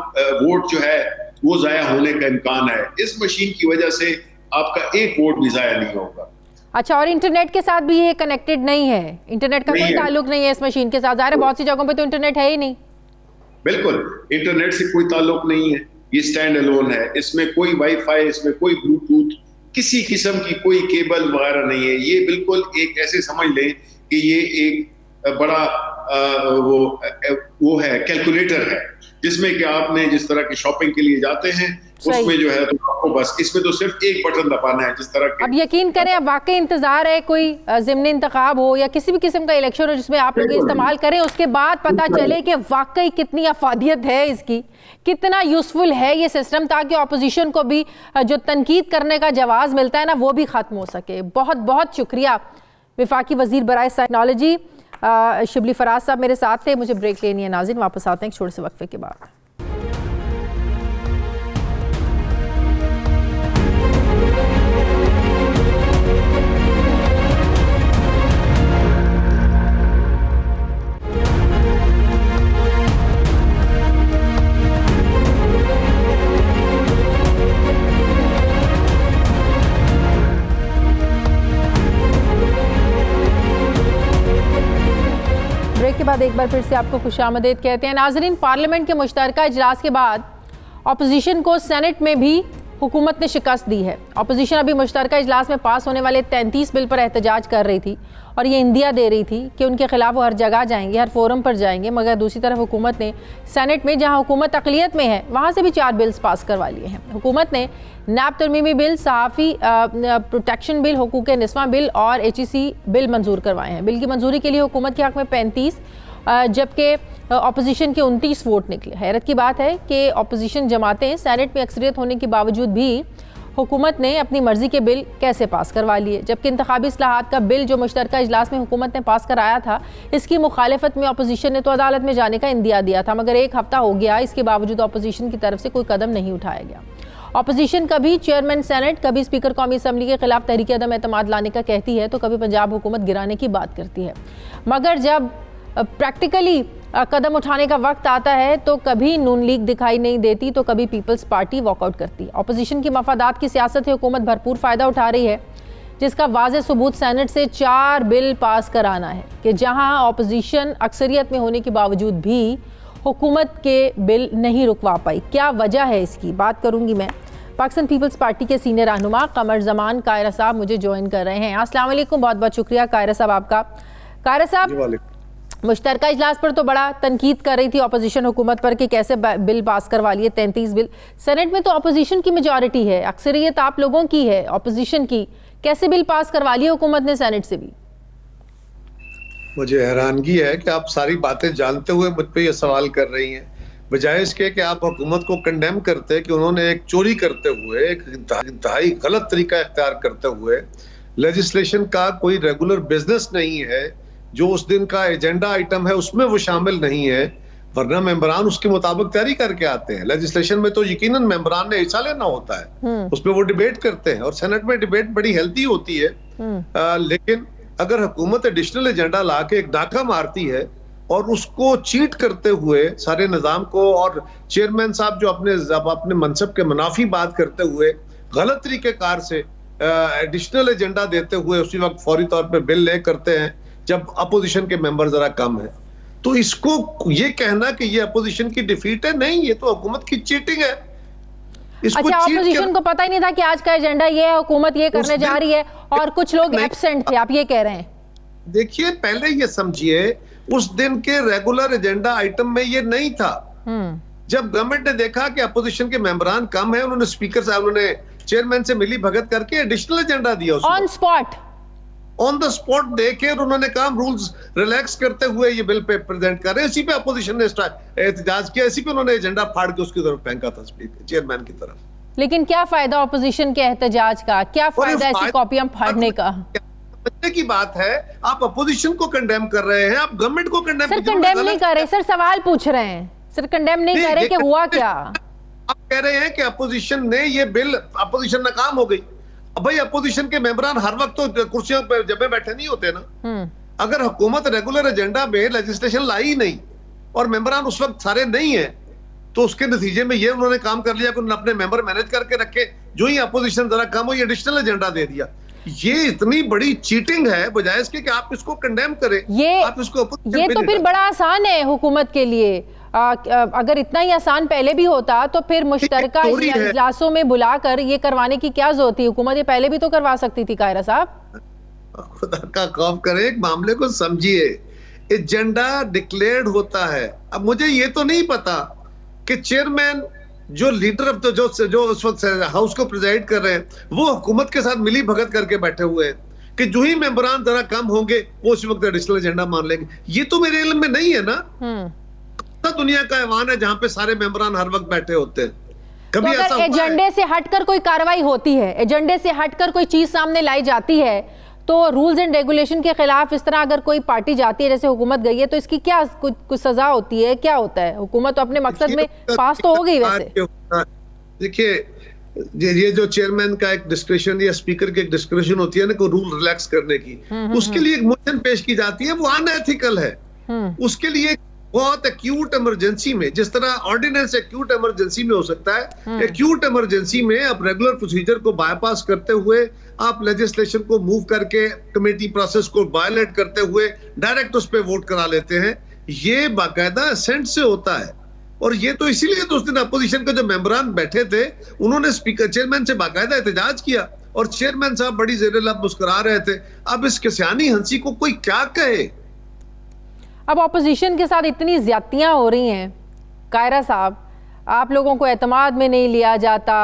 वोट जो है वो जाया होने का इम्कान है। इस मशीन की वजह से आपका एक वोट भी जाया नहीं होगा। अच्छा, और इंटरनेट के साथ भी ये कनेक्टेड नहीं है? इंटरनेट का कोई ताल्लुक नहीं है इस मशीन के साथ? ज़ाहिर है बहुत सी जगहों पे तो इंटरनेट है ही नहीं। बिल्कुल, इंटरनेट से कोई ताल्लुक नहीं है, ये स्टैंड अलोन है, इसमें कोई वाईफाई, इसमें कोई ब्लूटूथ, किसी किस्म की कोई केबल वगैरह नहीं है। ये बिल्कुल एक ऐसे समझ लें कि ये एक बड़ा वो है, कैलकुलेटर है, जिसमें कि आपने जिस तरह की शॉपिंग के लिए जाते हैं उसमें जो है तो आपको बस इसमें तो सिर्फ एक बटन दबाना है, जिस तरह के। अब यकीन करें, अब वाकई इंतजार है कोई ज़िमनी इंतखाब हो या किसी भी किस्म का इलेक्शन हो जिसमें आप लोग इस्तेमाल करें, उसके बाद पता चले कि वाकई कितनी अफादियत है इसकी, कितना यूजफुल है ये सिस्टम, ताकि ऑपोजिशन को भी जो तनकीद करने का जवाब मिलता है ना, वो भी ख़त्म हो सके। बहुत बहुत शुक्रिया वफाकी वज़ीर बराए टेक्नोलॉजी शिबली फराज साहब मेरे साथ थे। मुझे ब्रेक लेनी है नाज़रीन, वापस आते हैं एक छोटे से वक्फे के बाद। के बाद एक बार फिर से आपको खुशामदीद कहते हैं नाजरीन। पार्लियामेंट के मुश्तरका इजलास के बाद अपोजिशन को सेनेट में भी हुकूमत ने शिकस्त दी है। अपोजिशन अभी मुश्तरका इजलास में पास होने वाले 33 बिल पर एहतजाज कर रही थी और ये इंदिया दे रही थी कि उनके खिलाफ वो हर जगह जाएंगे, हर फोरम पर जाएंगे, मगर दूसरी तरफ हुकूमत ने सेनेट में, जहां हुकूमत अक़लियत में है, वहां से भी 4 बिल्स पास करवा लिए हैं। हुकूमत ने नैब तरमीमी बिल, सहाफ़ी प्रोटेक्शन बिल, हुकूक़ निस्वां बिल और HEC बिल मंजूर करवाए हैं। बिल की मंजूरी के लिए हुकूमत के हक़ में 35 जबकि अपोजिशन के 29 वोट निकले। हैरत की बात है कि अपोजिशन जमातें सेनेट में अक्सरियत होने के बावजूद भी हुकूमत ने अपनी मर्जी के बिल कैसे पास करवा लिए, जबकि इंतखाबी इस्लाहात का बिल जो मुश्तरका इजलास में हुकूमत ने पास कराया था, इसकी मुखालिफत में अपोजिशन ने तो अदालत में जाने का इंदिया दिया था, मगर 1 हफ्ता हो गया, इसके बावजूद अपोजिशन की तरफ से कोई कदम नहीं उठाया गया। अपोजिशन कभी चेयरमैन सेनेट, कभी स्पीकर कौमी असम्बली के खिलाफ तहरीक अदम एतमाद लाने का कहती है, तो कभी पंजाब हुकूमत गिराने की बात करती है, मगर जब प्रैक्टिकली कदम उठाने का वक्त आता है तो कभी नून लीग दिखाई नहीं देती, तो कभी पीपल्स पार्टी वॉकआउट करती है। अपोजिशन की मफादात की सियासत से हुकूमत भरपूर फ़ायदा उठा रही है, जिसका वाज़ेह सबूत सेनेट से 4 बिल पास कराना है कि जहां अपोजिशन अक्सरियत में होने के बावजूद भी हुकूमत के बिल नहीं रुकवा पाई। क्या वजह है इसकी, बात करूंगी मैं। पाकिस्तान पीपल्स पार्टी के सीनियर रहनुमा कमर जमान कायरा साहब मुझे ज्वाइन कर रहे हैं। अस्सलाम वालेकुम, बहुत बहुत शुक्रिया कायरा साहब आपका। कायरा साहब, मुश्तरका इजलास पर तो बड़ा तनकीद कर रही थी ऑपोजिशन हुकूमत पर कि कैसे बिल पास करवा लिए 33 बिल। सेनेट में तो ऑपोजिशन की मेजॉरिटी है, अक्सरियत आप लोगों की है ऑपोजिशन की, कैसे बिल पास करवा लिए हुकूमत ने सेनेट से भी? मुझे हैरानगी है कि आप सारी बातें जानते हुए मुझ पे ये सवाल कर रही हैं, बजाय इसके कि आप हुकूमत को कंडेम करते कि उन्होंने एक चोरी करते हुए, एक इंतहाई गलत तरीका इख्तियार करते हुए, लेजिस्लेशन का कोई रेगुलर बिजनेस नहीं है, जो उस दिन का एजेंडा आइटम है उसमें वो शामिल नहीं है, वरना मेंबरान उसके मुताबिक तैयारी करके आते हैं। लेजिस्लेशन में तो यकीनन मेंबरान ने हिस्सा लेना होता है, उसमें वो डिबेट करते हैं और सेनेट में डिबेट बड़ी हेल्थी होती है। लेकिन अगर हुकूमत एडिशनल एजेंडा ला के एक डाका मारती है और उसको चीट करते हुए सारे निजाम को, और चेयरमैन साहब जो अपने मनसब के मुनाफी बात करते हुए गलत तरीकेकार से एडिशनल एजेंडा देते हुए उसी वक्त फौरी तौर पे बिल ले करते हैं जब अपोजिशन के मेंबर जरा कम है, तो इसको ये कहना कि ये अपोजिशन की डिफीट है, नहीं, ये तो हुकूमत की चीटिंग है। अच्छा, अपोजिशन को पता ही नहीं था कि आज का एजेंडा ये है, हुकूमत ये करने जा रही है और कुछ लोग एब्सेंट थे, आप ये कह रहे हैं? देखिए, पहले ये समझिए उस दिन के रेगुलर एजेंडा आइटम में ये नहीं था। जब गवर्नमेंट ने देखा कि अपोजिशन के मेंबरान कम है, उन्होंने स्पीकर साहब, उन्होंने चेयरमैन से मिली भगत करके एडिशनल एजेंडा दिया, ऑन द स्पॉट देके, और उन्होंने कहा रूल्स रिलैक्स करते हुए ये बिल पे प्रेजेंट कर रहे हैं। इसी पे अपोजिशन ने एहतजाज किया, इसी पे उन्होंने एजेंडा फाड़ के उसकी तरफ फेंका था स्पीकर चेयरमैन की तरफ। लेकिन क्या फायदा अपोजिशन के एहतजाज का, क्या फायदा ऐसी कॉपियां फाड़ने का? समझने की बात है, आप अपोजिशन को कंडेम कर रहे हैं, आप गवर्नमेंट को कंडेम नहीं कर रहे सर, सवाल पूछ रहे हैं सर, कंडेम नहीं कर रहे कि हुआ क्या? आप कह रहे हैं कि अपोजिशन ने ये बिल, अपोजिशन नाकाम हो गई। अब भाई अपोजिशन के मेंबरान हर वक्त तो कुर्सियों पर जमे बैठे नहीं होते ना। अगर हुकूमत रेगुलर एजेंडा में लेजिस्लेशन लाई नहीं और मेंबरान उस वक्त सारे नहीं है, तो उसके नतीजे में ये उन्होंने काम कर लिया कि उन्होंने अपने मेंबर मैनेज करके रखे, जो ही अपोजिशन जरा कम हो ये एडिशनल एजेंडा दे दिया। ये इतनी बड़ी चीटिंग है, बजाय इसके कि आप इसको कंडेम करें, आप इसको ये तो फिर बड़ा आसान है हुकूमत के लिए। अगर इतना ही आसान पहले भी होता तो फिर मुश्तरका इजलासों में बुलाकर ये करवाने की क्या जरूरत थी? हुकूमत ये पहले भी तो करवा सकती थी। कायरा साहब, खुदा का खौफ करे, एक मामले को समझिए, एजेंडा डिक्लेयर्ड होता है। अब मुझे ये तो नहीं पता कि चेयरमैन जो लीडर ऑफ जो उस वक्त हाउस को प्रिजाइड कर रहे हैं, वो हुकूमत के साथ मिली भगत करके बैठे हुए हैं कि जो ही मेंबरान जरा कम होंगे वो उसी वक्त एडिशनल एजेंडा मान लेंगे। ये तो मेरे इल्म में नहीं है ना। दुनिया का ऐवान है जहां पे सारे मेंबरान हर वक्त बैठे होते हैं। कभी तो अगर एजेंडे से हटकर कोई कार्रवाई होती है, एजेंडे से हटकर कोई चीज सामने लाई जाती है, तो रूल्स एंड रेगुलेशन के खिलाफ इस तरह अगर कोई पार्टी जाती है, जैसे हुकूमत गई है, तो इसकी क्या कुछ सजा होती है? क्या होता है? हुकूमत तो अपने मकसद में पास तो हो गई। वैसे देखिए, ये जो चेयरमैन का एक डिस्क्रिप्शन या स्पीकर की एक डिस्क्रिप्शन होती है ना, कोई रूल रिलैक्स करने की, उसके लिए एक मोशन पेश की जाती है, वो अनएथिकल है। उसके लिए बहुत एक्यूट इमरजेंसी में, जिस तरह ऑर्डिनेंस एक्यूट इमरजेंसी में हो सकता है, एक्यूट इमरजेंसी में आप रेगुलर प्रोसीजर को बाईपास करते हुए, आप लेजिस्लेशन को मूव करके कमेटी प्रोसेस को वायलेट करते हुए डायरेक्ट उस पर वोट करा लेते हैं। ये बाकायदा असेंट से होता है। और ये तो इसीलिए तो उस दिन अपोजिशन के जो मेंबरान बैठे थे, उन्होंने स्पीकर चेयरमैन से बाकायदा एहतजाज किया और चेयरमैन साहब बड़ी ज़ेरे लब मुस्कुरा रहे थे। अब इस किसानी हंसी को कोई क्या कहे? अब अपोजिशन के साथ इतनी ज्यादतियां हो रही हैं कायरा साहब, आप लोगों को एतमाद में नहीं लिया जाता।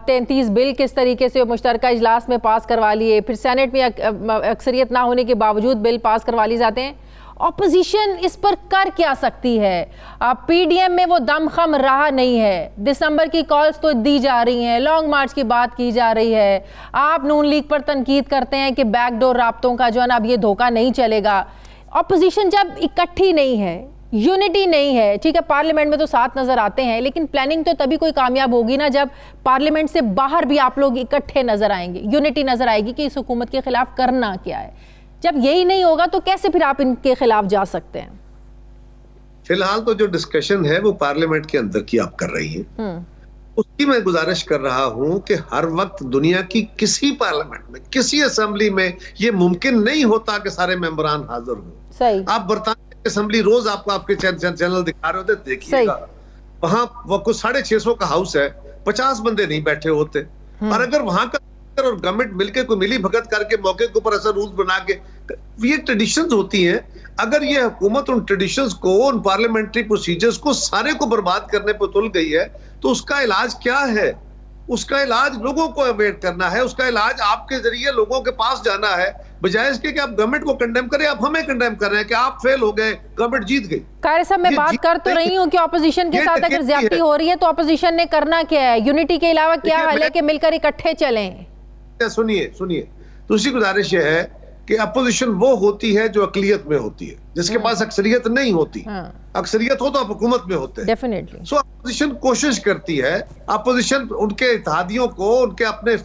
33 बिल किस तरीके से मुश्तरका इजलास में पास करवा लिए, फिर सेनेट में अक्सरियत ना होने के बावजूद बिल पास करवा लिए जाते हैं। ऑपोजिशन इस पर कर क्या सकती है? पीडीएम में वो दमखम रहा नहीं है। दिसंबर की कॉल्स तो दी जा रही हैं, लॉन्ग मार्च की बात की जा रही है। आप नून लीग पर तनकीद करते हैं कि बैकडोर राब्तों का जो है ना, अब ये धोखा नहीं चलेगा। ऑपोजिशन जब इकट्ठी नहीं है, यूनिटी नहीं है, ठीक है, पार्लियामेंट में तो साथ नजर आते हैं, लेकिन प्लानिंग तो तभी कोई कामयाब होगी ना जब पार्लियामेंट से बाहर भी आप लोग इकट्ठे नजर आएंगे, यूनिटी नजर आएगी कि इस हुकूमत के खिलाफ करना क्या है। जब यही नहीं होगा तो कैसे फिर आप इनके खिलाफ जा सकते हैं? फिलहाल तो जो डिस्कशन है वो पार्लियामेंट के अंदर की आप कर रही हैं, उसकी मैं गुजारिश कर रहा हूं कि हर वक्त दुनिया की किसी पार्लियामेंट में, किसी असेंबली में ये मुमकिन नहीं होता कि सारे मेंबरान हाजिर हों। सही। आप बरतानिया की असेंबली रोज आपको आपके चैनल दिखा रहे होते, देखिएगा वहां वो कुछ 650 का हाउस है, 50 बंदे नहीं बैठे होते। और अगर वहां का और गवर्नमेंट मिलकर कोई मिली भगत करके मौके के ऊपर ऐसा रूल्स बना के, ये ट्रेडिशंस होती हैं। अगर ये हुकूमत उन ट्रेडिशंस को, उन पार्लियामेंट्री प्रोसीजर्स को सारे को बर्बाद करने पर तुल गई है, तो उसका इलाज क्या है? उसका इलाज लोगों को अवेट करना है, उसका इलाज आपके जरिए लोगों के पास जाना है, बजाय इसके कि आप गवर्नमेंट को कंडेम करें। आप हमें कंडेम कर रहे हैं कि आप फेल हो गए, गवर्नमेंट जीत गई। कायर साहब, मैं बात कर तो रही हूँ कि ऑपोजिशन के साथ अगर ज्यादती हो रही है तो ऑपोजिशन ने करना क्या है? यूनिटी के अलावा क्या हल है कि मिलकर इकट्ठे चलें? सुनिए, दूसरी गुजारिश यह है कि अपोजिशन वो होती है जो अकलियत में होती है, जिसके पास अक्सरियत नहीं होती। अक्सरियत हो तो आप हुकूमत में होते हैं। डेफिनेटली। सो अपोजिशन कोशिश करती है, अपोजिशन उनके इत्तेहादियों को, उनके अपने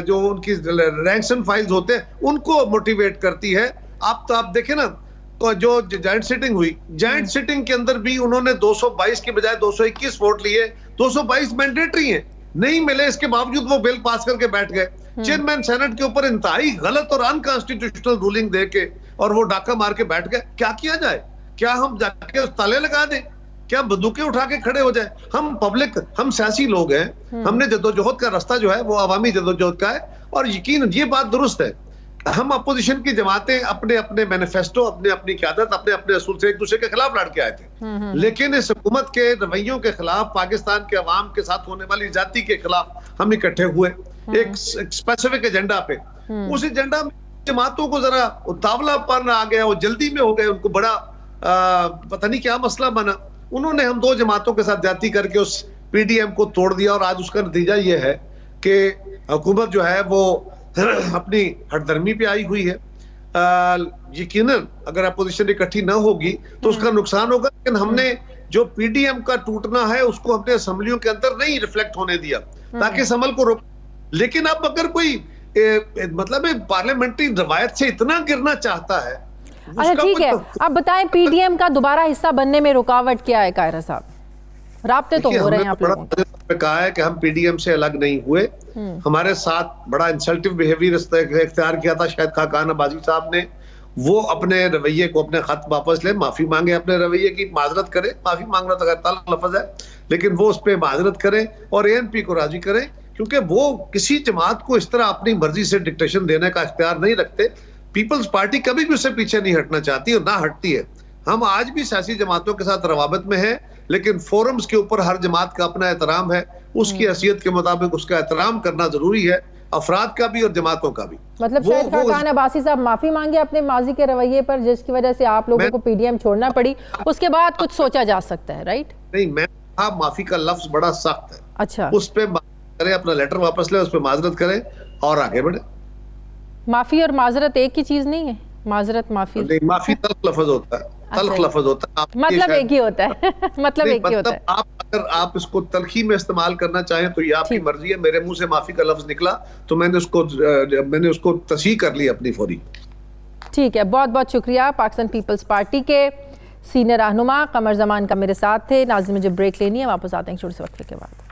जो उनकी रैंक्स एंड फाइल्स होते हैं उनको मोटिवेट करती है। आप देखें ना, तो जो जॉइंट सिटिंग हुई, जॉइंट सिटिंग के अंदर भी उन्होंने 222 के बजाय 221 वोट लिए। 222 मैंडेटरी है, नहीं मिले, इसके बावजूद वो बिल पास करके बैठ गए। चेयरमैन सेनेट के ऊपर इंतहाई गलत और अनकॉन्स्टिट्यूशनल रूलिंग देके और वो डाका मार के बैठ गए। क्या किया जाए? क्या हम जाके ताले लगा दें? क्या बंदूकें उठा के खड़े हो जाए? हम पब्लिक, हम सियासी लोग हैं, हमने जद्दोजहद का रास्ता जो है वो अवामी जद्दोजहद का है। और यकीन ये बात दुरुस्त है, हम अपोजिशन की जमातें अपने अपने मैनिफेस्टो, अपने अपनी क़यादत, अपने अपने असूल से एक दूसरे के खिलाफ लड़ के आए थे, लेकिन इस हुकूमत के रवैयों के खिलाफ, पाकिस्तान के अवाम के साथ होने वाली ज्यादती के खिलाफ हम इकट्ठे हुए एक स्पेसिफिक एजेंडा पे। उस एजेंडा में जमातों को जरा उतावलापन आ गया, वो जल्दी में हो गए, उनको बड़ा पता नहीं क्या मसला बना। उन्होंने हम दो जमातों के साथ ज्यादती करके उस पीडीएम को तोड़ दिया और आज उसका नतीजा ये है कि हुकूमत जो है वो अपनी हटदर्मी पे आई हुई है। यकीनन अगर अपोजिशन इकट्ठी ना होगी तो उसका नुकसान होगा, लेकिन हमने जो पीडीएम का टूटना है उसको हमने असेंबलियों के अंदर नहीं रिफ्लेक्ट होने दिया ताकि इस अमल को रोक। लेकिन अब अगर कोई मतलब पार्लियामेंट्री रवायत से इतना गिरना चाहता है, अच्छा ठीक है, अब बताएं पीडीएम का दोबारा हिस्सा बनने में रुकावट क्या है? कायरा साहब, राब्ते तो हो रहे हैं आप लोगों के। कहा है कि हम पीडीएम से अलग नहीं हुए, हमारे साथ बड़ा इंसल्टिव बिहेवियर इख्तियार किया था शायद खाकान अब्बासी साहब ने। वो अपने रवैये को, अपने खत वापस ले, माफी मांगे, अपने रवैये की माजरत करे। माफी मांगना तो गलत लफ्ज है, लेकिन वो उस पर माजरत करें और एएनपी को राजी करें, क्योंकि वो किसी जमात को इस तरह अपनी मर्जी से डिक्टेशन देने का इख्तियार नहीं रखते। पीपल्स पार्टी कभी भी उससे पीछे नहीं हटना चाहती और ना हटती है। हम आज भी सियासी जमातों के साथ रवाबत में हैं, लेकिन फोरम्स के ऊपर हर जमात का अपना एहतराम है, उसकी हैसियत के मुताबिक उसका एहतराम करना जरूरी है, अफराद का भी और जमातों का भी। मतलब शायद खाकान अब्बासी साहब माफी मांगे अपने माजी के रवैये पर, जिसकी वजह से आप लोगों को पीडीएम छोड़ना पड़ी, उसके बाद कुछ सोचा जा सकता है, राइट? नहीं, मैं माफी का लफ्ज बड़ा सख्त है। अच्छा, उस पे करें, अपना लेटर वापस ले, उस पे माजरत करें और आगे बढ़े। माफी और माजरत एक ही चीज नहीं है? माजरत, माफी नहीं, माफी तल्ख लफ्ज होता है, तल्ख लफ्ज होता है, मतलब एक ही होता है। मतलब एक ही होता है। आप अगर आप इसको तलखी में इस्तेमाल करना चाहें तो ये आपकी मर्जी है। मेरे मुंह से माफी का लफ्ज निकला तो मैंने उसको तस्हीह कर ली अपनी फौरी। ठीक है, बहुत बहुत शुक्रिया। पाकिस्तान पीपल्स पार्टी के सीनियर रहनुमा कमर जमान का मेरे साथ थे। नाज़रीन, मुझे ब्रेक लेनी है, वापस आते हैं छोटे से वक्फे के बाद।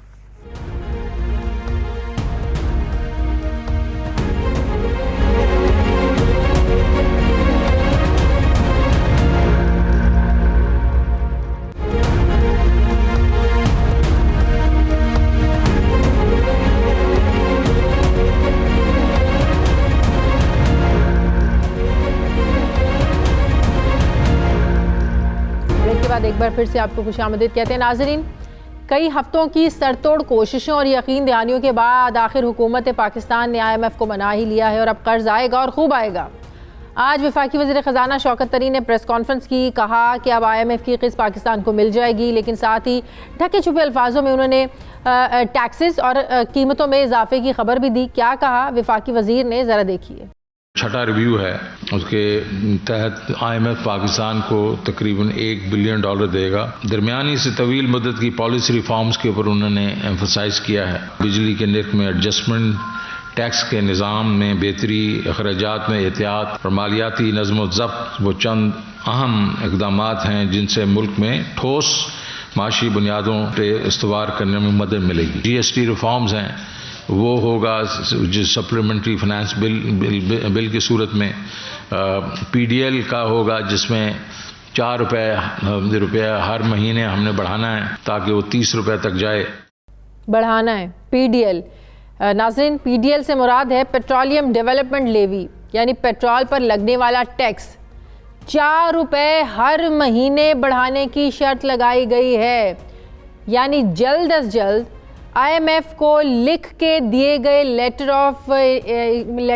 एक बार फिर से आपको खुशामदीद कहते हैं। नाजरीन, कई हफ्तों की सरतोड़ कोशिशों और यकीन दहानियों के बाद आखिर हुकूमत पाकिस्तान ने IMF को मना ही लिया है और अब कर्ज आएगा और खूब आएगा। आज वफाकी वज़ीर ख़जाना शौकत तरीन ने प्रेस कॉन्फ्रेंस की, कहा कि अब IMF की किस्त पाकिस्तान को मिल जाएगी, लेकिन साथ ही ढके छुपे अल्फाजों में उन्होंने टैक्सेस और कीमतों में इजाफे की खबर भी दी। क्या कहा वफाकी वज़ीर ने, ज़रा देखिए। छठा रिव्यू है, उसके तहत IMF पाकिस्तान को तकरीबन $1 बिलियन देगा। दरमियानी से तवील मुद्दत की पॉलिसी रिफॉर्म्स के ऊपर उन्होंने एम्फसाइज किया है। बिजली के निर्ख में एडजस्टमेंट, टैक्स के निज़ाम में बेहतरी, अखराजात में एहतियात और मालियाती नज़्म व ज़ब्त वो चंद अहम इक़दाम हैं जिनसे मुल्क में ठोस माशी बुनियादों पर इस्तवार करने में मदद मिलेगी। GST रिफॉर्म्स हैं, वो होगा जो सप्लीमेंट्री फाइनेंस बिल की सूरत में। PDL का होगा जिसमें ₹4 हर महीने हमने बढ़ाना है ताकि वो ₹30 तक जाए। बढ़ाना है PDL। नाज़रीन, PDL से मुराद है पेट्रोलियम डेवलपमेंट लेवी, यानी पेट्रोल पर लगने वाला टैक्स। 4 रुपए हर महीने बढ़ाने की शर्त लगाई गई है। यानी जल्द अज जल्द IMF को लिख के दिए गए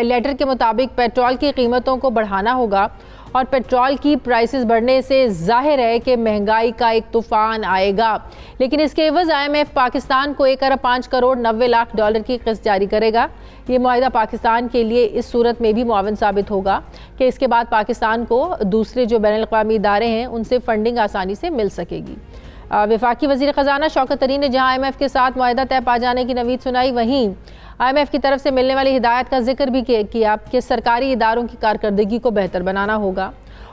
लेटर के मुताबिक पेट्रोल की कीमतों को बढ़ाना होगा और पेट्रोल की प्राइसेस बढ़ने से जाहिर है कि महंगाई का एक तूफान आएगा। लेकिन इसके एवज IMF पाकिस्तान को 1 अरब 5 करोड़ 90 लाख डॉलर की किस्त जारी करेगा। ये मुआहिदा पाकिस्तान के लिए इस सूरत में भी मुआवन साबित होगा कि इसके बाद पाकिस्तान को दूसरे जो बैनुल-अक़वामी इदारे हैं उनसे फंडिंग आसानी से मिल सकेगी। वफाकी वज़ीर ख़जाना शौकत तरीन ने जहां IMF के साथ मुआहिदा तय पा जाने की नवीद सुनाई, वहीं IMF की तरफ से मिलने वाली हिदायत का जिक्र भी किया कि सरकारी इदारों की कारकर्दगी को बेहतर बनाना होगा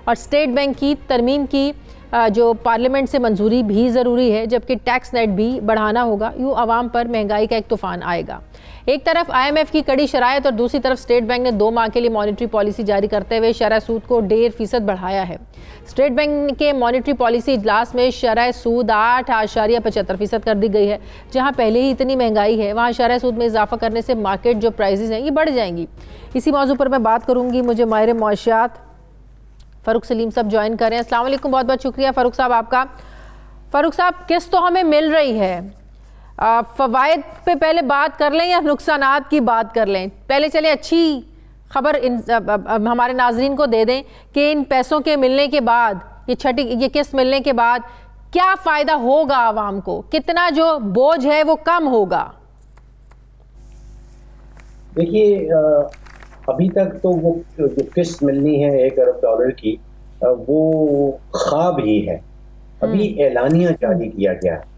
और स्टेट बैंक की तरमीम की जो पार्लियामेंट से मंजूरी भी ज़रूरी है, जबकि टैक्स नेट भी बढ़ाना होगा। यूँ आवाम पर महंगाई का एक तूफ़ान आएगा। एक तरफ IMF की कड़ी शराइत और दूसरी तरफ स्टेट बैंक ने 2 माह के लिए मॉनेटरी पॉलिसी जारी करते हुए शरह सूद को 1.5% बढ़ाया है। स्टेट बैंक के मॉनेटरी पॉलिसी इजलास में शरह सूद 8.75% कर दी गई है। जहां पहले ही इतनी महंगाई है वहां शरह सूद में इजाफा करने से मार्केट जो प्राइसेस हैं ये बढ़ जाएंगी। इसी मौजू पर मैं बात करूंगी। मुझे माहिर मौशियात फ़ारूक सलीम साहब ज्वाइन कर रहे हैं। अस्सलाम वालेकुम, बहुत बहुत शुक्रिया फ़ारूक साहब आपका। फ़ारूक साहब, किस्त तो हमें मिल रही है, फ़वाइद पे पहले बात कर लें या नुकसानात की बात कर लें? पहले चले अच्छी खबर हमारे नाजरीन को दे दें कि इन पैसों के मिलने के बाद, ये किस्त मिलने के बाद क्या फ़ायदा होगा आवाम को, कितना जो बोझ है वो कम होगा? देखिए, अभी तक तो वो जो किस्त मिलनी है 1 अरब डॉलर की, वो ख्वाब ही है। अभी एलानिया जारी किया गया है।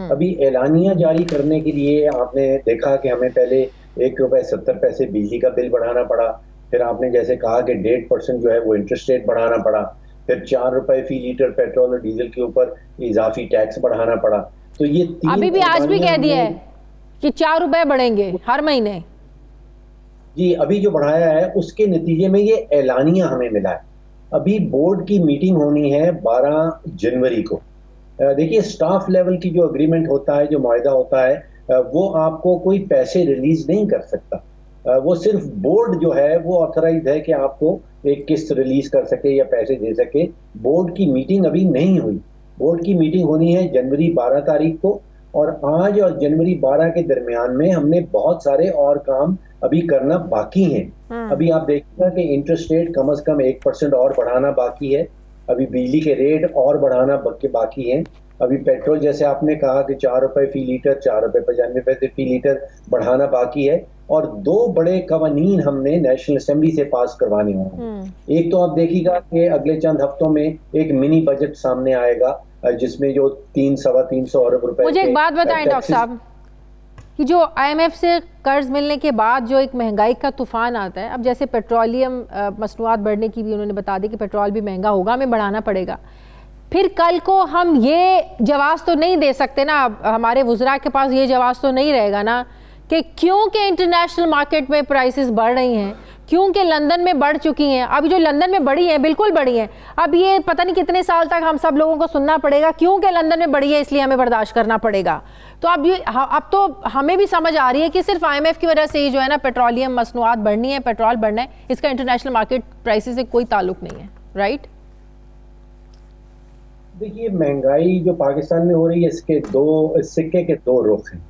अभी एलानिया जारी करने के लिए आपने देखा कि हमें पहले 1 रुपए 70 पैसे बिजली का बिल बढ़ाना पड़ा, फिर आपने जैसे कहा कि 1.5% जो है वो इंटरेस्ट रेट बढ़ाना पड़ा, फिर 4 रुपए फी लीटर पेट्रोल और डीजल के ऊपर इजाफी टैक्स बढ़ाना पड़ा। तो ये अभी भी आज भी कह दिया है कि 4 रुपए बढ़ेंगे हर महीने। जी, अभी जो बढ़ाया है उसके नतीजे में ये एलानिया हमें मिला है। अभी बोर्ड की मीटिंग होनी है 12 जनवरी को। देखिए, स्टाफ लेवल की जो अग्रीमेंट होता है, जो मुआहिदा होता है, वो आपको कोई पैसे रिलीज नहीं कर सकता। वो सिर्फ बोर्ड जो है वो ऑथराइज है कि आपको एक किस्त रिलीज कर सके या पैसे दे सके। बोर्ड की मीटिंग अभी नहीं हुई। बोर्ड की मीटिंग होनी है जनवरी 12 तारीख को, और आज और जनवरी 12 के दरमियान में हमने बहुत सारे और काम अभी करना बाकी हैं। अभी आप देखिएगा कि इंटरेस्ट रेट कम से कम 1% और बढ़ाना बाकी है। अभी बिजली के रेट और बढ़ाना बाकी हैं। अभी पेट्रोल, जैसे आपने कहा कि 4 रुपए फी लीटर, 4 रुपए 95 पैसे फी लीटर बढ़ाना बाकी है। और 2 बड़े कवानीन हमने नेशनल असेंबली से पास करवाने होंगे। एक तो आप देखिएगा कि अगले चंद हफ्तों में एक मिनी बजट सामने आएगा जिसमें जो 300-325 अरब रुपए। मुझे एक बात बताएं डॉक्टर साहब, कि जो IMF से कर्ज मिलने के बाद जो एक महंगाई का तूफान आता है, अब जैसे पेट्रोलियम मसनूआत बढ़ने की भी उन्होंने बता दी कि पेट्रोल भी महंगा होगा, हमें बढ़ाना पड़ेगा। फिर कल को हम ये जवाब तो नहीं दे सकते ना, हमारे वुज़रा के पास ये जवाब तो नहीं रहेगा ना कि क्योंकि इंटरनेशनल मार्केट में प्राइसेस बढ़ रही हैं, क्योंकि लंदन में बढ़ चुकी हैं। अभी जो लंदन में बढ़ी हैं, बिल्कुल बढ़ी हैं। अब ये पता नहीं कितने साल तक हम सब लोगों को सुनना पड़ेगा क्योंकि लंदन में बढ़ी है इसलिए हमें बर्दाश्त करना पड़ेगा। तो अब तो हमें भी समझ आ रही है कि सिर्फ IMF की वजह से ही जो है ना पेट्रोलियम मसनूआत बढ़नी है, पेट्रोल बढ़ना है, इसका इंटरनेशनल मार्केट प्राइसेस से कोई ताल्लुक नहीं है, राइट? देखिए, महंगाई जो पाकिस्तान में हो रही है इसके सिक्के के 2 रुख हैं।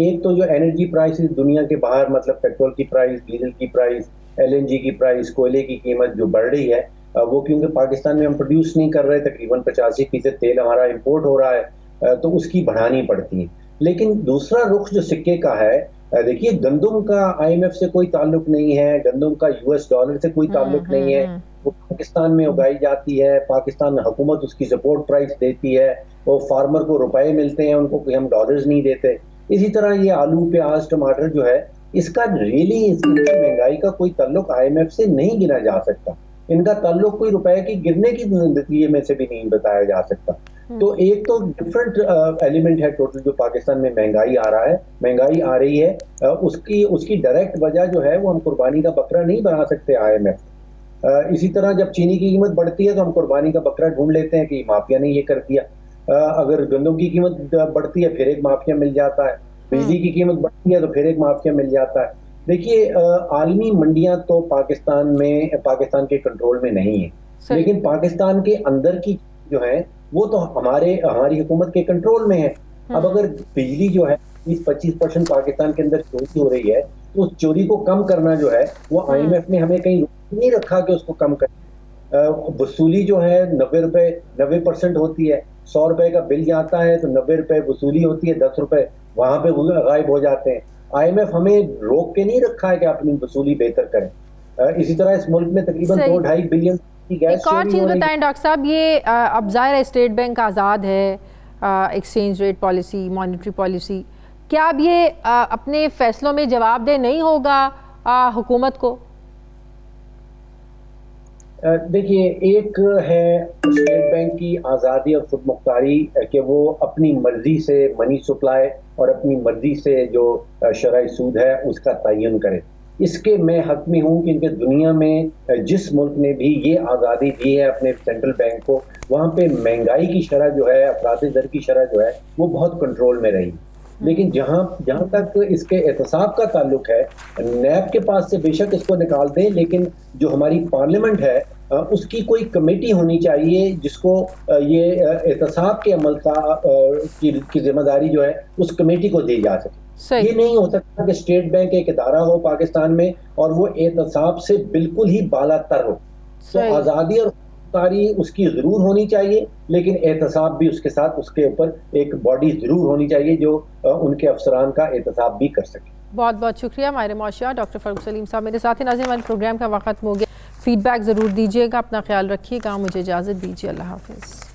एक तो जो एनर्जी प्राइसेस दुनिया के बाहर, मतलब पेट्रोल की प्राइस, डीजल की प्राइस, LNG की प्राइस, कोयले की कीमत जो बढ़ रही है, वो क्योंकि पाकिस्तान में हम प्रोड्यूस नहीं कर रहे, तकरीबन 85% तेल हमारा इंपोर्ट हो रहा है, तो उसकी बढ़ानी पड़ती है। लेकिन दूसरा रुख जो सिक्के का है, देखिए, गंदम का IMF से कोई ताल्लुक नहीं है, गंदम का US डॉलर से कोई ताल्लुक नहीं है। वो पाकिस्तान में उगाई जाती है, पाकिस्तान हुकूमत उसकी सपोर्ट प्राइस देती है, वो फार्मर को रुपए मिलते हैं, उनको कोई हम डॉलर्स नहीं देते। इसी तरह ये आलू, प्याज, टमाटर जो है, इसका रियली इसकी महंगाई का कोई ताल्लुक IMF से नहीं गिना जा सकता। इनका ताल्लुक कोई रुपए की गिरने की नतीजे में से भी नहीं बताया जा सकता। तो एक तो डिफरेंट एलिमेंट है टोटल जो पाकिस्तान में महंगाई आ रहा है, महंगाई आ रही है, उसकी डायरेक्ट वजह जो है वो हम कुर्बानी का बकरा नहीं बना सकते IMF। इसी तरह जब चीनी की कीमत बढ़ती है तो हम कुर्बानी का बकरा ढूंढ लेते हैं कि माफिया ने ये कर दिया। अगर गंदम की कीमत बढ़ती है फिर एक माफिया मिल जाता है, बिजली की कीमत बढ़ती है तो फिर एक माफिया मिल जाता है। देखिए, आलमी मंडियां तो पाकिस्तान के कंट्रोल में नहीं है। लेकिन पाकिस्तान के अंदर की जो है वो तो हमारी हुकूमत के कंट्रोल में है। अब अगर बिजली जो है 20-25% पाकिस्तान के अंदर चोरी हो रही है, तो उस चोरी को कम करना जो है वो IMF ने हमें कहीं नहीं रखा कि उसको कम करें। वसूली जो है 90% होती है। 100 रुपए का बिल जाता है तो 90 रुपए वसूली होती है, 10 रुपए वहां पे गायब हो जाते हैं। IMF हमें रोक के नहीं रखा है कि अपनी वसूली बेहतर करें। इसी तरह इस मुल्क में तकरीबन 2-2.5 बिलियन की गैस एक और चीज़ बताएं डॉक्टर साहब, ये अब जाहिर है स्टेट बैंक आज़ाद है, exchange rate policy, monetary policy, क्या अब ये अपने फैसलों में जवाबदेह नहीं होगा हुकूमत को? देखिए, एक है स्टेट बैंक की आज़ादी और खुद मुख्तारी कि वो अपनी मर्जी से मनी सप्लाई और अपनी मर्जी से जो शरई सूद है उसका तयन करे। इसके मैं हक में हूँ कि दुनिया में जिस मुल्क ने भी ये आज़ादी दी है अपने सेंट्रल बैंक को, वहाँ पे महंगाई की शरह जो है, अफरादी दर की शरह जो है वो बहुत कंट्रोल में रही। लेकिन जहाँ तक इसके एहतसाब का ताल्लुक है, नैब के पास से बेशक इसको निकाल दें, लेकिन जो हमारी पार्लियामेंट है उसकी कोई कमेटी होनी चाहिए जिसको ये एहतसाब के अमल की जिम्मेदारी जो है उस कमेटी को दी जा सके। ये नहीं हो सकता कि स्टेट बैंक एक इदारा हो पाकिस्तान में और वो एहतसाब से बिल्कुल ही बालातर हो। तो आज़ादी और तारी उसकी जरूर होनी चाहिए, लेकिन एहतसाब भी उसके साथ, उसके ऊपर एक बॉडी जरूर होनी चाहिए जो उनके अफसरान का एहतसाब भी कर सके। बहुत बहुत शुक्रिया हमारे मौशिया डॉक्टर फ़ारूक सलीम साहब मेरे साथ ही। नाज़रीन, हमारे प्रोग्राम का वक्त खत्म हो गया। फीडबैक ज़रूर दीजिएगा, अपना ख्याल रखिएगा, मुझे इजाज़त दीजिए, अल्लाह हाफ़िज़।